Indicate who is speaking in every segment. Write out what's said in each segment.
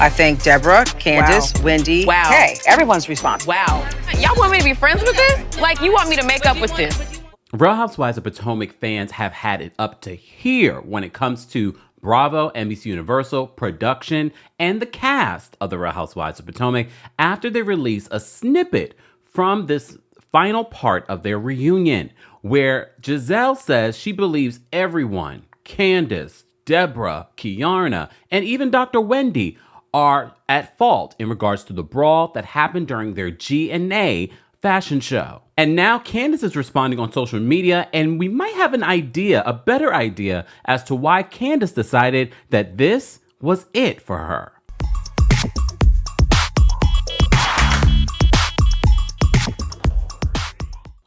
Speaker 1: I think Deborah, Candiace, Wendy, Kay, everyone's responsible.
Speaker 2: Wow. Y'all want me to be friends with this? Like, you want me to make up with this?
Speaker 3: Real Housewives of Potomac fans have had it up to here when it comes to Bravo, NBC Universal, production, and the cast of The Real Housewives of Potomac after they released a snippet from this final part of their reunion, where Gizelle says she believes everyone, Candiace, Deborah, Kiarna, and even Dr. Wendy, are at fault in regards to the brawl that happened during their G&A fashion show. And now Candiace is responding on social media, and we might have an idea, a better idea, as to why Candiace decided that this was it for her.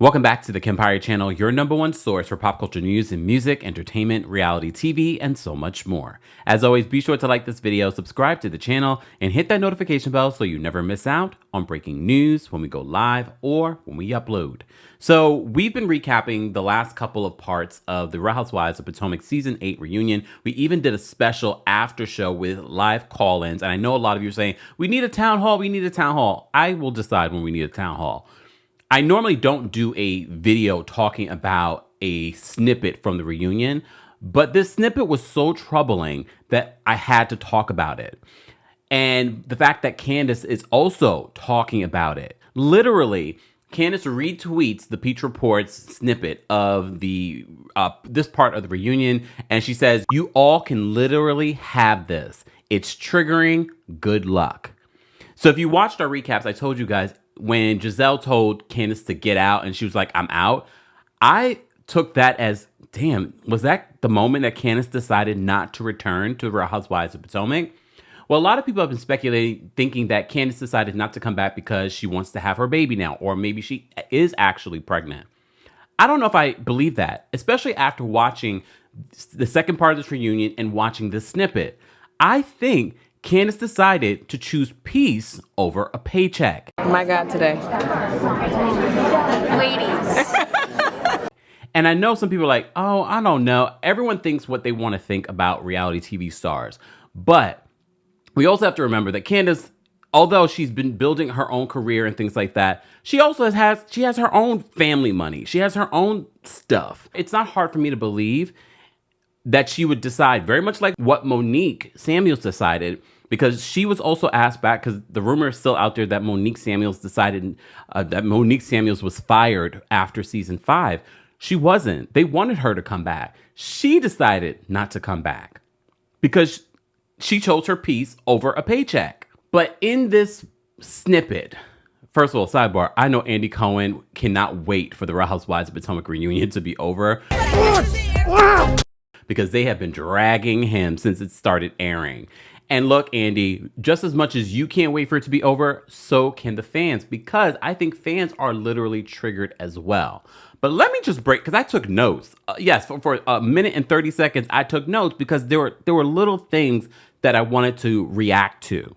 Speaker 3: Welcome back to the Kempire channel, your #1 source for pop culture news and music, entertainment, reality TV, and so much more. As always, be sure to like this video, subscribe to the channel, and hit that notification bell so you never miss out on breaking news when we go live or when we upload. So we've been recapping the last couple of parts of the Real Housewives of Potomac Season 8 reunion. We even did a special after show with live call-ins, and I know a lot of you are saying, we need a town hall, we need a town hall. I will decide when we need a town hall. I normally don't do a video talking about a snippet from the reunion, but this snippet was so troubling that I had to talk about it. And the fact that Candiace is also talking about it. Literally, Candiace retweets the Peach Reports snippet of the this part of the reunion, and she says, "You all can literally have this. It's triggering. Good luck." So if you watched our recaps, I told you guys, when Gizelle told Candiace to get out and she was like, "I'm out," I took that as, damn, was that the moment that Candiace decided not to return to Real Housewives of Potomac? Well, a lot of people have been speculating, thinking that Candiace decided not to come back because she wants to have her baby now, or maybe she is actually pregnant. I don't know if I believe that, especially after watching the second part of this reunion and watching this snippet. I think Candiace decided to choose peace over a paycheck.
Speaker 2: My God, today.
Speaker 4: Ladies.
Speaker 3: And I know some people are like, oh, I don't know. Everyone thinks what they want to think about reality TV stars. But we also have to remember that Candiace, although she's been building her own career and things like that, she also has her own family money. She has her own stuff. It's not hard for me to believe that she would decide very much like what Monique Samuels decided, because she was also asked back, because the rumor is still out there that Monique Samuels decided that Monique Samuels was fired after season 5. She wasn't. They wanted her to come back. She decided not to come back because she chose her peace over a paycheck. But in this snippet, first of all, sidebar, I know Andy Cohen cannot wait for the Real Housewives of Potomac reunion to be over, because they have been dragging him since it started airing. And look, Andy, just as much as you can't wait for it to be over, so can the fans, because I think fans are literally triggered as well. But let me just break, because I took notes. Yes, for a minute and 30 seconds, I took notes because there were little things that I wanted to react to.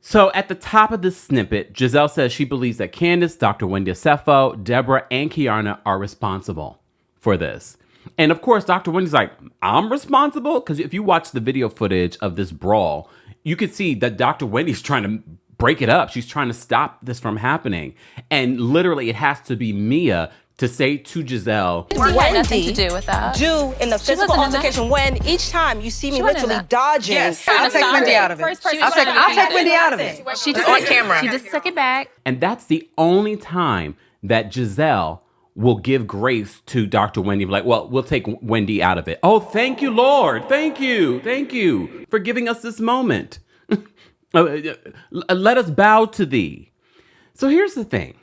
Speaker 3: So at the top of this snippet, Gizelle says she believes that Candiace, Dr. Wendy Asefo, Deborah, and Kiarna are responsible for this. And of course, Dr. Wendy's like, I'm responsible? Because if you watch the video footage of this brawl, you could see that Dr. Wendy's trying to break it up. She's trying to stop this from happening. And literally, it has to be Mia to say to Giselle,
Speaker 4: Wendy had nothing to do with that.
Speaker 5: Do in the physical altercation when each time you see me literally dodging.
Speaker 1: Yes, I'll take Wendy out of it. I'll take Wendy out of it.
Speaker 4: She just
Speaker 2: on camera.
Speaker 4: She just took it back.
Speaker 3: and that's the only time that Gizelle will give grace to Dr. Wendy. Like, well, we'll take Wendy out of it. Oh, thank you, Lord. Thank you for giving us this moment. Let us bow to thee. So here's the thing.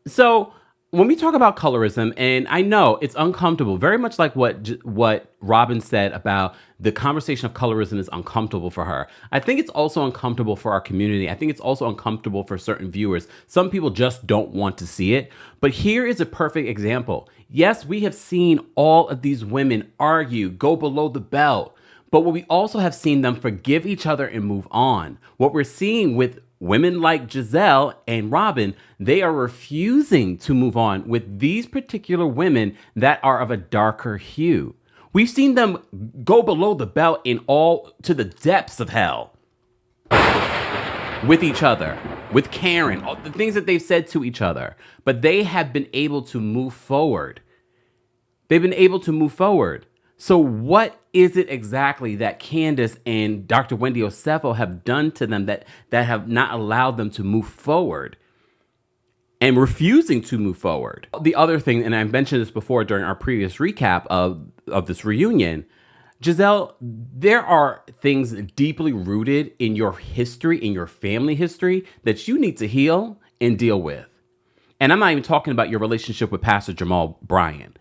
Speaker 3: So when we talk about colorism, and I know it's uncomfortable, very much like what Robin said about the conversation of colorism is uncomfortable for her. I think it's also uncomfortable for our community. I think it's also uncomfortable for certain viewers. Some people just don't want to see it. But here is a perfect example. Yes, we have seen all of these women argue, go below the belt. But what we also have seen them forgive each other and move on. What we're seeing with women like Gizelle and Robin, they are refusing to move on with these particular women that are of a darker hue. We've seen them go below the belt in all to the depths of hell. with each other, with Karen, all the things that they've said to each other, but they have been able to move forward. They've been able to move forward. So what is it exactly that Candiace and Dr. Wendy Osefo have done to them that have not allowed them to move forward and refusing to move forward? The other thing, and I mentioned this before during our previous recap of this reunion, Gizelle, there are things deeply rooted in your history, in your family history, that you need to heal and deal with. And I'm not even talking about your relationship with Pastor Jamal Bryant.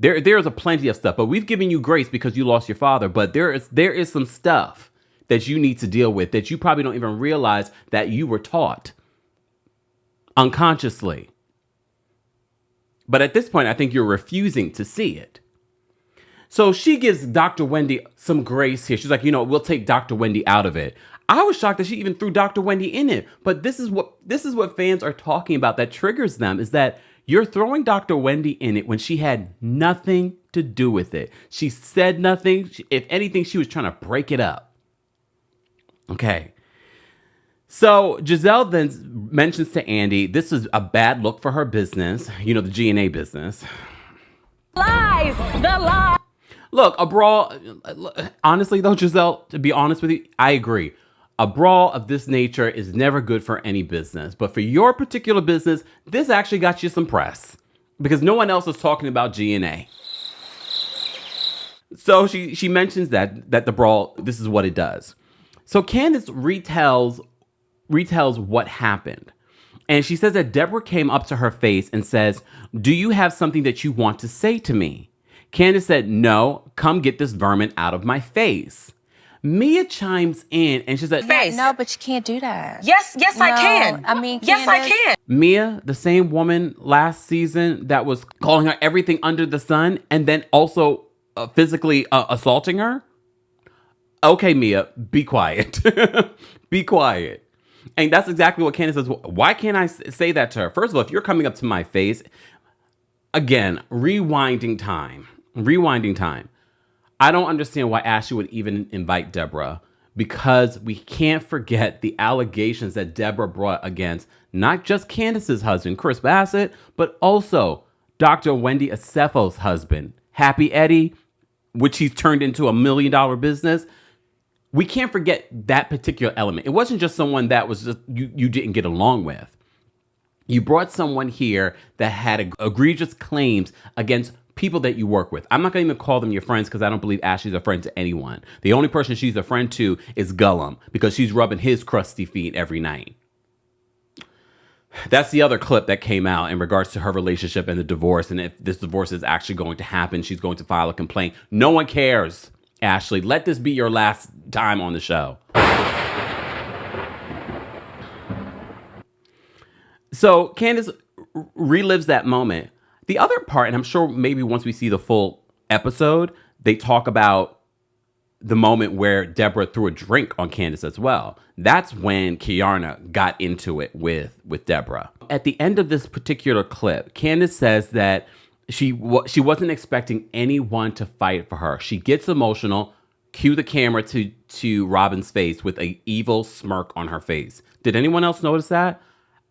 Speaker 3: There's a plenty of stuff, but we've given you grace because you lost your father. But there is some stuff that you need to deal with that you probably don't even realize that you were taught unconsciously. But at this point, I think you're refusing to see it. So she gives Dr. Wendy some grace here. She's like, we'll take Dr. Wendy out of it. I was shocked that she even threw Dr. Wendy in it. But this is what fans are talking about that triggers them, is that you're throwing Dr. Wendy in it when she had nothing to do with it. She said nothing. If anything, she was trying to break it up. Okay. So Gizelle then mentions to Andy, this is a bad look for her business, the G&A business.
Speaker 2: Lies! The lies!
Speaker 3: Look, a brawl, honestly though, Gizelle, to be honest with you, I agree. A brawl of this nature is never good for any business. But for your particular business, this actually got you some press because no one else is talking about G&A. So she mentions that the brawl, this is what it does. So Candiace retells what happened. And she says that Deborah came up to her face and says, "Do you have something that you want to say to me?" Candiace said, "No, come get this vermin out of my face." Mia chimes in and she said,
Speaker 5: Face.
Speaker 4: No, but you can't do that.
Speaker 5: Yes, I can.
Speaker 4: I mean,
Speaker 5: yes, I
Speaker 4: Candiace,
Speaker 5: can.
Speaker 3: Mia, the same woman last season that was calling her everything under the sun and then also physically assaulting her. Okay, Mia, be quiet. Be quiet. And that's exactly what Candiace says. Why can't I say that to her? First of all, if you're coming up to my face, again, rewinding time. I don't understand why Ashley would even invite Deborah, because we can't forget the allegations that Deborah brought against not just Candiace's husband, Chris Bassett, but also Dr. Wendy Osefo's husband, Happy Eddie, which he's turned into $1 million business. We can't forget that particular element. It wasn't just someone that was just you didn't get along with. You brought someone here that had egregious claims against people that you work with. I'm not going to even call them your friends because I don't believe Ashley's a friend to anyone. The only person she's a friend to is Gullum because she's rubbing his crusty feet every night. That's the other clip that came out in regards to her relationship and the divorce. And if this divorce is actually going to happen, she's going to file a complaint. No one cares, Ashley. Let this be your last time on the show. So Candiace relives that moment. The other part, and I'm sure maybe once we see the full episode, they talk about the moment where Deborah threw a drink on Candiace as well. That's when Kiarna got into it with Deborah. At the end of this particular clip, Candiace says that she wasn't expecting anyone to fight for her. She gets emotional. Cue the camera to Robin's face with an evil smirk on her face. Did anyone else notice that?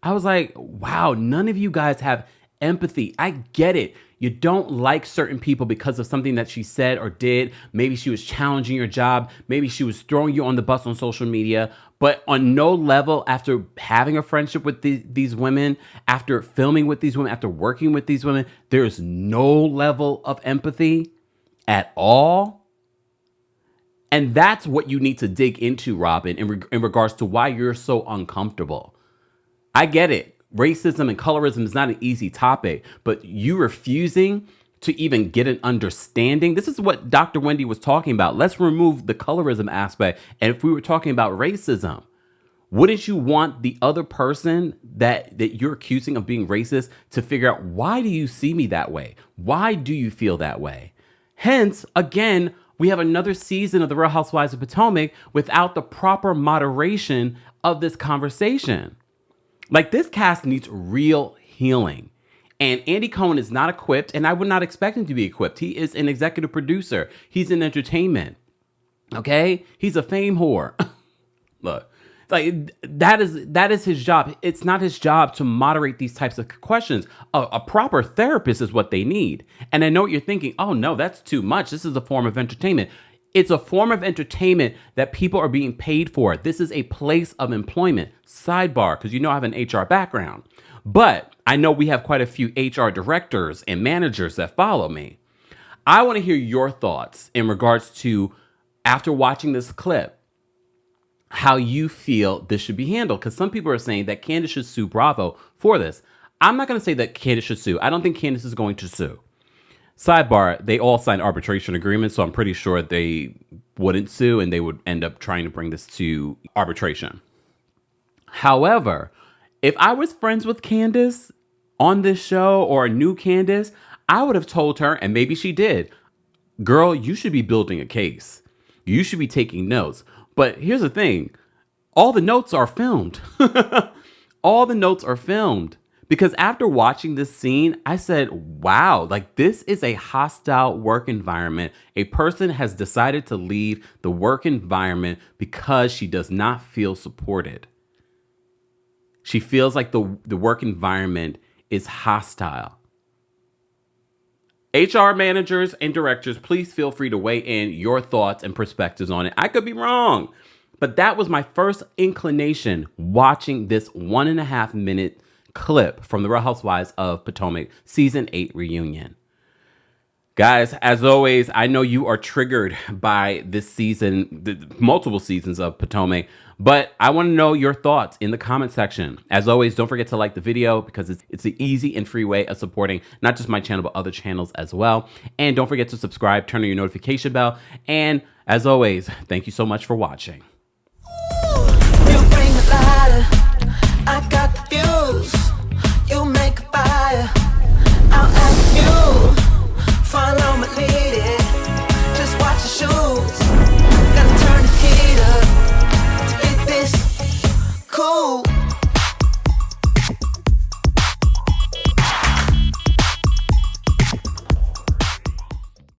Speaker 3: I was like, wow, none of you guys have empathy. I get it. You don't like certain people because of something that she said or did. Maybe she was challenging your job. Maybe she was throwing you on the bus on social media. But on no level, after having a friendship with these women, after filming with these women, after working with these women, there is no level of empathy at all. And that's what you need to dig into, Robin, in regards to why you're so uncomfortable. I get it. Racism and colorism is not an easy topic, but you refusing to even get an understanding. This is what Dr. Wendy was talking about. Let's remove the colorism aspect. And if we were talking about racism, wouldn't you want the other person that you're accusing of being racist to figure out, why do you see me that way? Why do you feel that way? Hence, again, we have another season of The Real Housewives of Potomac without the proper moderation of this conversation. Like, this cast needs real healing. And Andy Cohen is not equipped, and I would not expect him to be equipped. He is an executive producer. He's in entertainment. Okay? He's a fame whore. Look, Like that is his job. It's not his job to moderate these types of questions. A proper therapist is what they need. And I know what you're thinking. Oh no, that's too much. This is a form of entertainment. It's a form of entertainment that people are being paid for. This is a place of employment. Sidebar, because you know I have an HR background. But I know we have quite a few HR directors and managers that follow me. I want to hear your thoughts in regards to, after watching this clip, how you feel this should be handled. Because some people are saying that Candiace should sue Bravo for this. I'm not going to say that Candiace should sue. I don't think Candiace is going to sue. Sidebar, they all signed arbitration agreements, so I'm pretty sure they wouldn't sue and they would end up trying to bring this to arbitration. However, if I was friends with Candiace on this show or knew Candiace, I would have told her, and maybe she did, girl, you should be building a case. You should be taking notes. But here's the thing. All the notes are filmed. All the notes are filmed. Because after watching this scene, I said, wow, like this is a hostile work environment. A person has decided to leave the work environment because she does not feel supported. She feels like the work environment is hostile. HR managers and directors, please feel free to weigh in your thoughts and perspectives on it. I could be wrong, but that was my first inclination watching this 1.5 minute clip from the Real Housewives of Potomac season 8 reunion. Guys, as always, I know you are triggered by this season, the multiple seasons of Potomac, but I want to know your thoughts in the comment section. As always, don't forget to like the video because it's an easy and free way of supporting not just my channel, but other channels as well. And don't forget to subscribe, turn on your notification bell. And as always, thank you so much for watching.